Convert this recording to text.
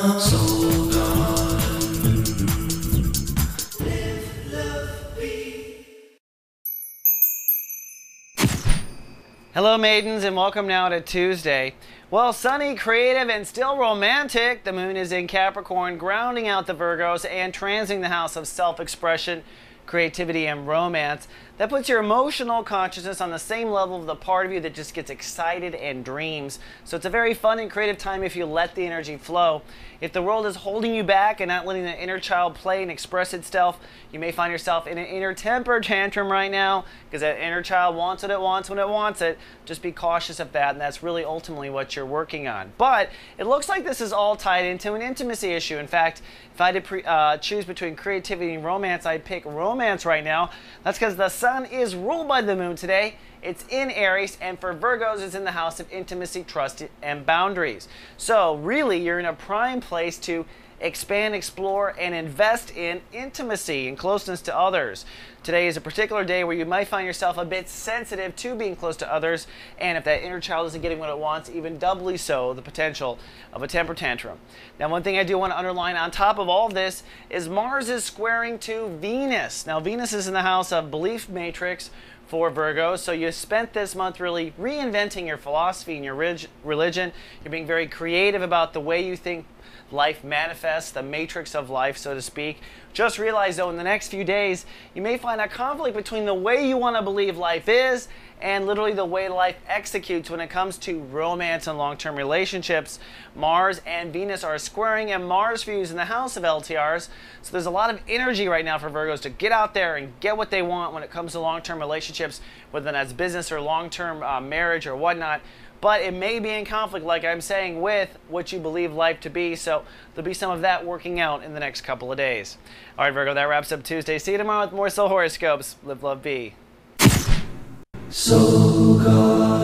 Soul Garden. Live, love, be. Hello maidens, and welcome now to Tuesday. Well, sunny, creative, and still romantic. The moon is in Capricorn, grounding out the Virgos and transiting the house of self-expression, creativity, and romance. That puts your emotional consciousness on the same level of the part of you that just gets excited and dreams. So it's a very fun and creative time if you let the energy flow. If the world is holding you back and not letting the inner child play and express itself, you may find yourself in an inner temper tantrum right now because that inner child wants what it wants when it wants it. Just be cautious of that, and that's really ultimately what you're working on. But it looks like this is all tied into an intimacy issue. In fact, if I had to choose between creativity and romance, I'd pick romance right now. That's because the sun is ruled by the moon today. It's in Aries, and for Virgos, it's in the house of intimacy, trust, and boundaries. So really, you're in a prime place to expand, explore, and invest in intimacy and closeness to others. Today is a particular day where you might find yourself a bit sensitive to being close to others, and if that inner child isn't getting what it wants, even doubly so, the potential of a temper tantrum. Now, one thing I do want to underline on top of all of this is Mars is squaring to Venus. Now, Venus is in the house of belief matrix for Virgo, so you spent this month really reinventing your philosophy and your religion. You're being very creative about the way you think life manifests, the matrix of life, so to speak. Just realize, though, in the next few days, you may find a conflict between the way you want to believe life is and literally the way life executes when it comes to romance and long-term relationships. Mars and Venus are squaring, and Mars views in the house of LTRs. So there's a lot of energy right now for Virgos to get out there and get what they want when it comes to long-term relationships, whether that's business or long-term marriage or whatnot. But it may be in conflict, like I'm saying, with what you believe life to be. So there'll be some of that working out in the next couple of days. All right, Virgo, that wraps up Tuesday. See you tomorrow with more soul horoscopes. Live, love, be. Soul Garden.